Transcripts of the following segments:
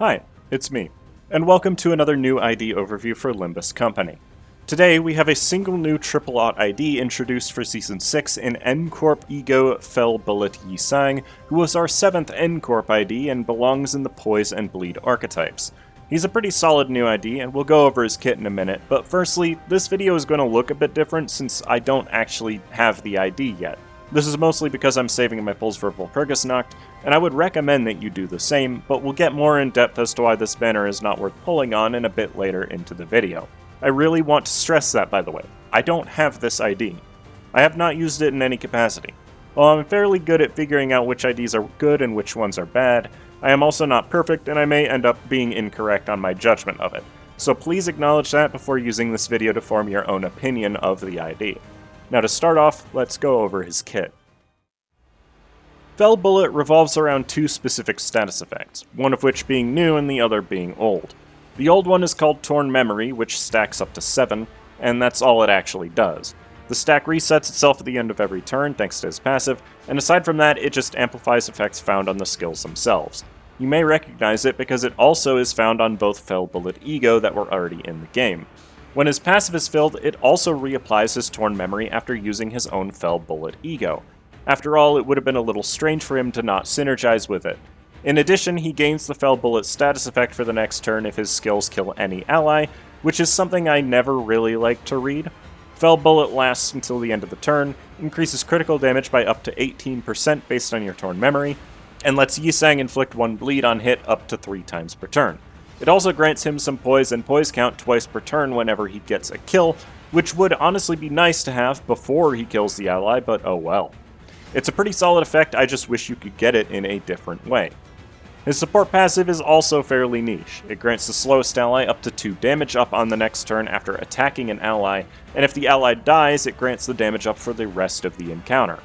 Hi, it's me, and welcome to another new ID overview for Limbus Company. Today we have a single new triple-aught ID introduced for Season 6 in Corp E.G.O Fell Bullet Yi-Sang, who was our 7th Corp ID and belongs in the Poise and Bleed archetypes. He's a pretty solid new ID, and we'll go over his kit in a minute, but firstly, this video is going to look a bit different since I don't actually have the ID yet. This is mostly because I'm saving my pulls for Walpurgisnacht, and I would recommend that you do the same, but we'll get more in depth as to why this banner is not worth pulling on in a bit later into the video. I really want to stress that, by the way. I don't have this ID. I have not used it in any capacity. While I'm fairly good at figuring out which IDs are good and which ones are bad, I am also not perfect and I may end up being incorrect on my judgment of it. So please acknowledge that before using this video to form your own opinion of the ID. Now to start off, let's go over his kit. Fell Bullet revolves around two specific status effects, one of which being new and the other being old. The old one is called Torn Memory, which stacks up to 7, and that's all it actually does. The stack resets itself at the end of every turn thanks to his passive, and aside from that, it just amplifies effects found on the skills themselves. You may recognize it because it also is found on both Fell Bullet E.G.O that were already in the game. When his passive is filled, it also reapplies his Torn Memory after using his own Fell Bullet E.G.O. After all, it would have been a little strange for him to not synergize with it. In addition, he gains the Fell Bullet status effect for the next turn if his skills kill any ally, which is something I never really like to read. Fell Bullet lasts until the end of the turn, increases critical damage by up to 18% based on your Torn Memory, and lets Yi-Sang inflict 1 bleed on hit up to 3 times per turn. It also grants him some poise and poise count twice per turn whenever he gets a kill, which would honestly be nice to have before he kills the ally, but oh well. It's a pretty solid effect, I just wish you could get it in a different way. His support passive is also fairly niche. It grants the slowest ally up to 2 damage up on the next turn after attacking an ally, and if the ally dies, it grants the damage up for the rest of the encounter.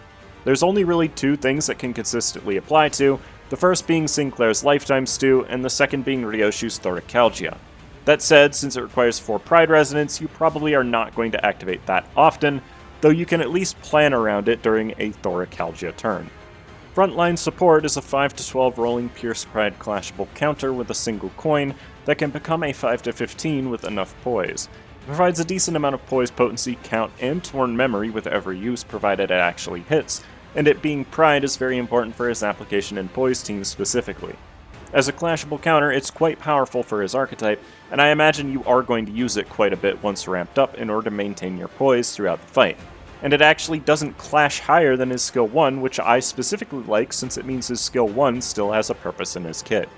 There's only really 2 things that can consistently apply to, the first being Sinclair's Lifetime Stew, and the second being Ryoshu's Thoracalgia. That said, since it requires 4 Pride Resonance, you probably are not going to activate that often, though you can at least plan around it during a Thoracalgia turn. Frontline Support is a 5-12 rolling Pierce Pride clashable counter with a single coin that can become a 5-15 with enough poise. It provides a decent amount of poise potency, count, and Torn Memory with every use provided it actually hits, and it being Pride is very important for his application in Poise teams specifically. As a clashable counter, it's quite powerful for his archetype, and I imagine you are going to use it quite a bit once ramped up in order to maintain your poise throughout the fight. And it actually doesn't clash higher than his skill 1, which I specifically like since it means his skill 1 still has a purpose in his kit.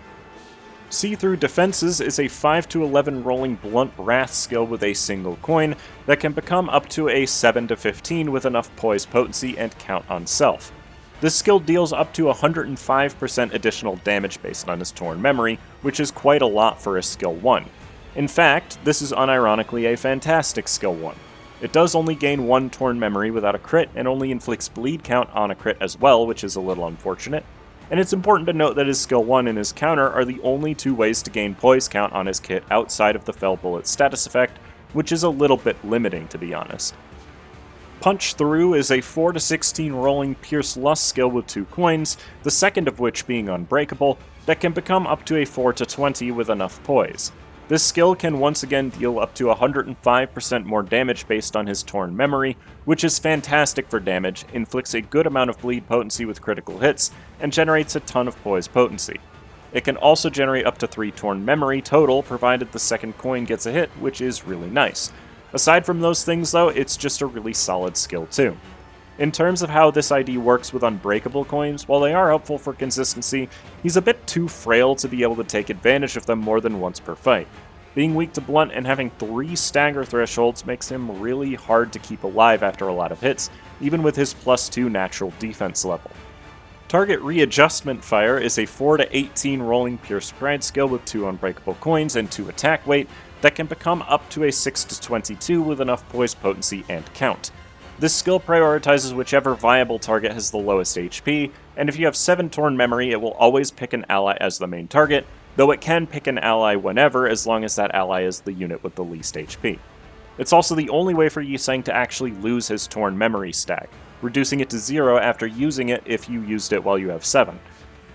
See-Through Defenses is a 5-11 rolling Blunt Wrath skill with a single coin that can become up to a 7-15 with enough poise potency and count on self. This skill deals up to 105% additional damage based on his Torn Memory, which is quite a lot for a skill 1. In fact, this is unironically a fantastic skill 1. It does only gain 1 Torn Memory without a crit and only inflicts bleed count on a crit as well, which is a little unfortunate. And it's important to note that his skill 1 and his counter are the only 2 ways to gain poise count on his kit outside of the Fell Bullet status effect, which is a little bit limiting to be honest. Punch Through is a 4-16 rolling Pierce Lust skill with 2 coins, the second of which being unbreakable, that can become up to a 4-20 with enough poise. This skill can once again deal up to 105% more damage based on his Torn Memory, which is fantastic for damage, inflicts a good amount of bleed potency with critical hits, and generates a ton of poise potency. It can also generate up to 3 Torn Memory total, provided the second coin gets a hit, which is really nice. Aside from those things though, it's just a really solid skill too. In terms of how this ID works with unbreakable coins, while they are helpful for consistency, he's a bit too frail to be able to take advantage of them more than once per fight. Being weak to blunt and having 3 stagger thresholds makes him really hard to keep alive after a lot of hits, even with his +2 natural defense level. Target Readjustment Fire is a 4-18 rolling Pierce Pride skill with 2 unbreakable coins and 2 attack weight that can become up to a 6-22 with enough poise potency and count. This skill prioritizes whichever viable target has the lowest HP, and if you have 7 Torn Memory, it will always pick an ally as the main target, though it can pick an ally whenever as long as that ally is the unit with the least HP. It's also the only way for Yi-Sang to actually lose his Torn Memory stack, reducing it to 0 after using it if you used it while you have 7.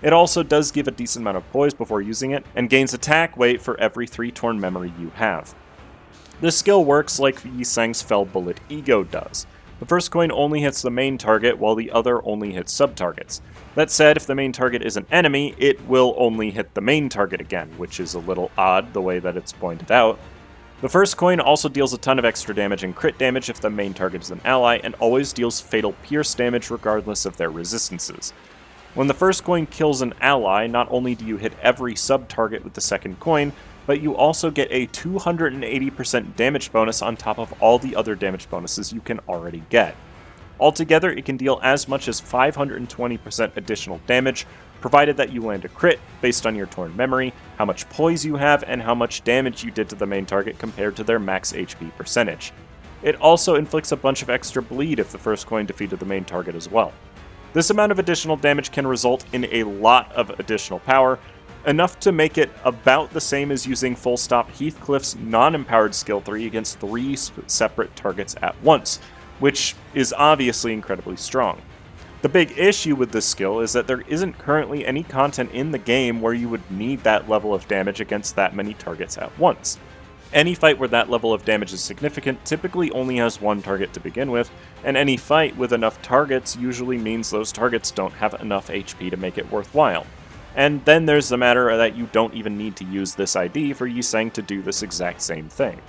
It also does give a decent amount of poise before using it, and gains attack weight for every 3 torn memory you have. This skill works like Yi Sang's Fell Bullet E.G.O does. The first coin only hits the main target, while the other only hits sub-targets. That said, if the main target is an enemy, it will only hit the main target again, which is a little odd the way that it's pointed out. The first coin also deals a ton of extra damage and crit damage if the main target is an ally, and always deals fatal pierce damage regardless of their resistances. When the first coin kills an ally, not only do you hit every sub-target with the second coin, but you also get a 280% damage bonus on top of all the other damage bonuses you can already get. Altogether, it can deal as much as 520% additional damage, provided that you land a crit based on your torn memory, how much poise you have, and how much damage you did to the main target compared to their max HP percentage. It also inflicts a bunch of extra bleed if the first coin defeated the main target as well. This amount of additional damage can result in a lot of additional power, enough to make it about the same as using Full Stop Heathcliff's non-empowered skill 3 against 3 separate targets at once, which is obviously incredibly strong. The big issue with this skill is that there isn't currently any content in the game where you would need that level of damage against that many targets at once. Any fight where that level of damage is significant typically only has one target to begin with, and any fight with enough targets usually means those targets don't have enough HP to make it worthwhile. And then there's the matter that you don't even need to use this ID for Yi Sang to do this exact same thing.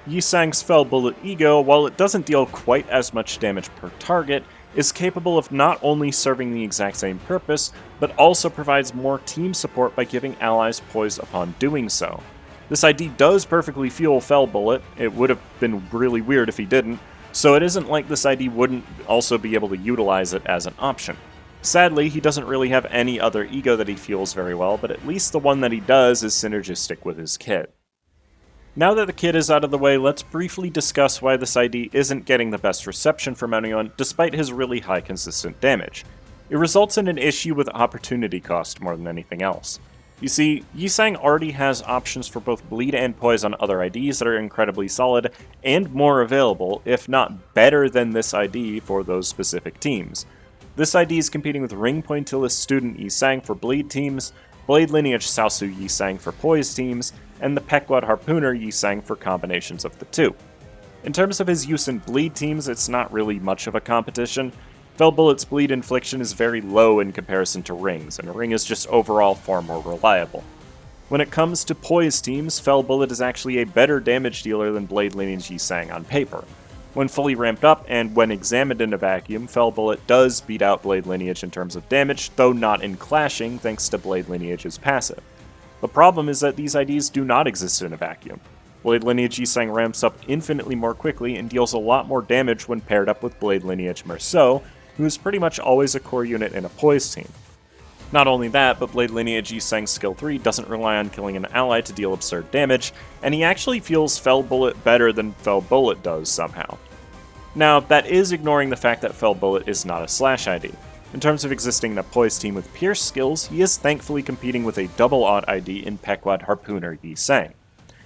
Yi Sang's Fell Bullet E.G.O, while it doesn't deal quite as much damage per target, is capable of not only serving the exact same purpose, but also provides more team support by giving allies poise upon doing so. This ID does perfectly fuel Fell Bullet, it would have been really weird if he didn't, so it isn't like this ID wouldn't also be able to utilize it as an option. Sadly, he doesn't really have any other E.G.O that he fuels very well, but at least the one that he does is synergistic with his kit. Now that the kit is out of the way, let's briefly discuss why this ID isn't getting the best reception from anyone, despite his really high consistent damage. It results in an issue with opportunity cost more than anything else. You see, Yi Sang already has options for both bleed and poise on other IDs that are incredibly solid, and more available, if not better than this ID for those specific teams. This ID is competing with Ring Pointillist Student Yi Sang for bleed teams, Blade Lineage Saosu Yi Sang for poise teams, and the Pequod Harpooner Yi Sang for combinations of the two. In terms of his use in bleed teams, it's not really much of a competition. Fell Bullet's bleed infliction is very low in comparison to Ring's, and Ring is just overall far more reliable. When it comes to poise teams, Fell Bullet is actually a better damage dealer than Blade Lineage Yi Sang on paper. When fully ramped up, and when examined in a vacuum, Fell Bullet does beat out Blade Lineage in terms of damage, though not in clashing thanks to Blade Lineage's passive. The problem is that these IDs do not exist in a vacuum. Blade Lineage Yi Sang ramps up infinitely more quickly and deals a lot more damage when paired up with Blade Lineage Merceau, who is pretty much always a core unit in a poise team. Not only that, but Blade Lineage Yi Sang's skill 3 doesn't rely on killing an ally to deal absurd damage, and he actually feels Fell Bullet better than Fell Bullet does somehow. Now, that is ignoring the fact that Fell Bullet is not a slash ID. In terms of existing in a poise team with pierce skills, he is thankfully competing with a double odd ID in Pequod Harpooner Yi Sang.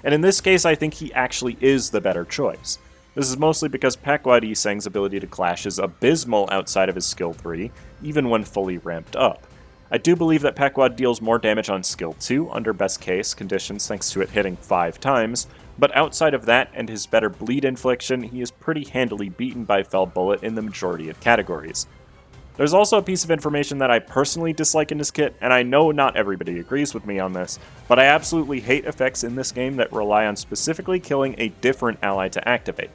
And in this case, I think he actually is the better choice. This is mostly because Pequod Yi Sang's ability to clash is abysmal outside of his skill 3, even when fully ramped up. I do believe that Pequod deals more damage on skill 2 under best case conditions thanks to it hitting 5 times, but outside of that and his better bleed infliction, he is pretty handily beaten by Fell Bullet in the majority of categories. There's also a piece of information that I personally dislike in this kit, and I know not everybody agrees with me on this, but I absolutely hate effects in this game that rely on specifically killing a different ally to activate.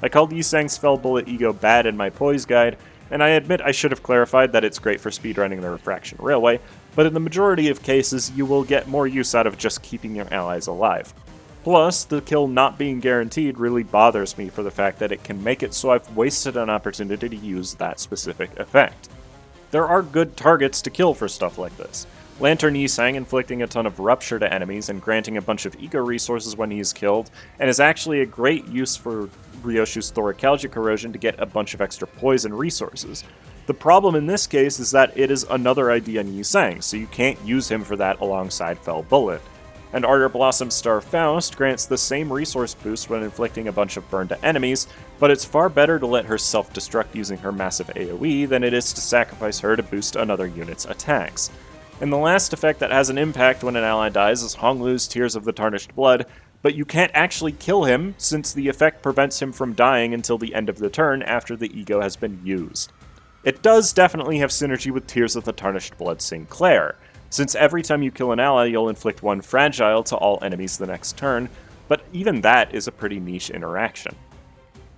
I called Yi Sang's Fell Bullet E.G.O bad in my poise guide, and I admit I should have clarified that it's great for speedrunning the Refraction Railway, but in the majority of cases you will get more use out of just keeping your allies alive. Plus, the kill not being guaranteed really bothers me for the fact that it can make it so I've wasted an opportunity to use that specific effect. There are good targets to kill for stuff like this. Lantern Yi Sang inflicting a ton of rupture to enemies and granting a bunch of E.G.O resources when he is killed, and is actually a great use for Ryoshu's Thoracalgia Corrosion to get a bunch of extra poison resources. The problem in this case is that it is another ID on Yi Sang, so you can't use him for that alongside Fell Bullet. and Ardor Blossom Star Faust grants the same resource boost when inflicting a bunch of burn to enemies, but it's far better to let her self-destruct using her massive AoE than it is to sacrifice her to boost another unit's attacks. And the last effect that has an impact when an ally dies is Honglu's Tears of the Tarnished Blood, but you can't actually kill him since the effect prevents him from dying until the end of the turn after the E.G.O has been used. It does definitely have synergy with Tears of the Tarnished Blood Sinclair, since every time you kill an ally, you'll inflict one fragile to all enemies the next turn, but even that is a pretty niche interaction.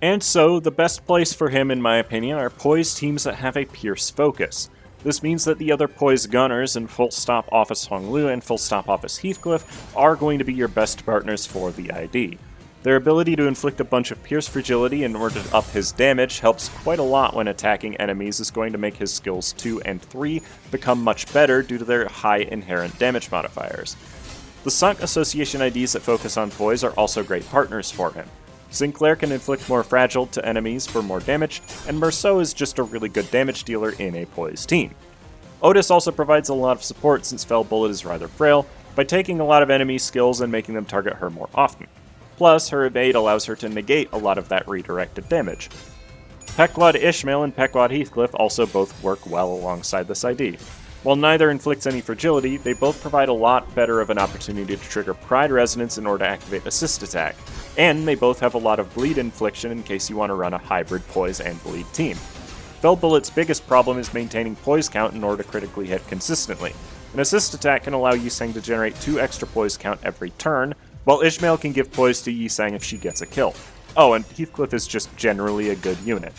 And so, the best place for him, in my opinion, are poise teams that have a Pierce focus. This means that the other poise gunners in Full Stop Office Honglu and Full Stop Office Heathcliff are going to be your best partners for the ID. Their ability to inflict a bunch of Pierce Fragility in order to up his damage helps quite a lot when attacking enemies, is going to make his skills 2 and 3 become much better due to their high inherent damage modifiers. The Sunk Association IDs that focus on poise are also great partners for him. Sinclair can inflict more fragile to enemies for more damage, and Merceau is just a really good damage dealer in a poise team. Otis also provides a lot of support since Fell Bullet is rather frail, by taking a lot of enemy skills and making them target her more often. Plus, her evade allows her to negate a lot of that redirected damage. Pequod Ishmael and Pequod Heathcliff also both work well alongside this ID. While neither inflicts any fragility, they both provide a lot better of an opportunity to trigger Pride Resonance in order to activate Assist Attack, and they both have a lot of bleed infliction in case you want to run a hybrid poise and bleed team. Fell Bullet's biggest problem is maintaining poise count in order to critically hit consistently. An Assist Attack can allow Yisang to generate 2 extra poise count every turn, while Ishmael can give poise to Yisang if she gets a kill. Oh, and Heathcliff is just generally a good unit.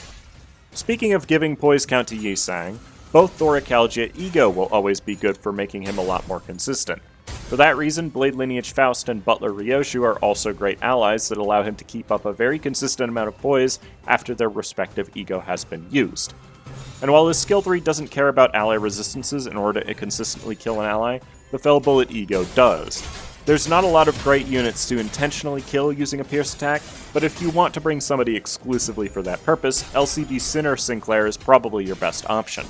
Speaking of giving poise count to Yisang, both Thoracalgia E.G.O will always be good for making him a lot more consistent. For that reason, Blade Lineage Faust and Butler Ryoshu are also great allies that allow him to keep up a very consistent amount of poise after their respective E.G.O has been used. And while his skill 3 doesn't care about ally resistances in order to consistently kill an ally, the Fell Bullet E.G.O does. There's not a lot of great units to intentionally kill using a Pierce attack, but if you want to bring somebody exclusively for that purpose, LCD Sinner Sinclair is probably your best option.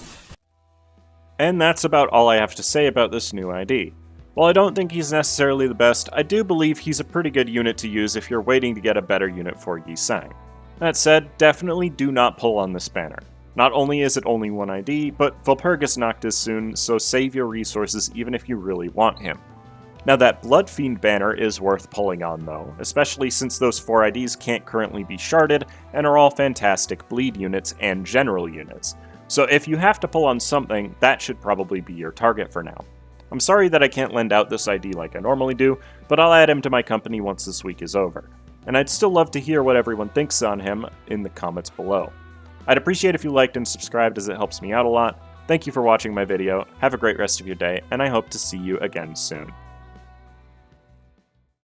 And that's about all I have to say about this new ID. While I don't think he's necessarily the best, I do believe he's a pretty good unit to use if you're waiting to get a better unit for Yisang. That said, definitely do not pull on this banner. Not only is it only one ID, but Valpurgis Noct is soon, so save your resources even if you really want him. Now that Blood Fiend banner is worth pulling on though, especially since those 4 IDs can't currently be sharded and are all fantastic bleed units and general units. So if you have to pull on something, that should probably be your target for now. I'm sorry that I can't lend out this ID like I normally do, but I'll add him to my company once this week is over. And I'd still love to hear what everyone thinks on him in the comments below. I'd appreciate if you liked and subscribed as it helps me out a lot. Thank you for watching my video, have a great rest of your day, and I hope to see you again soon.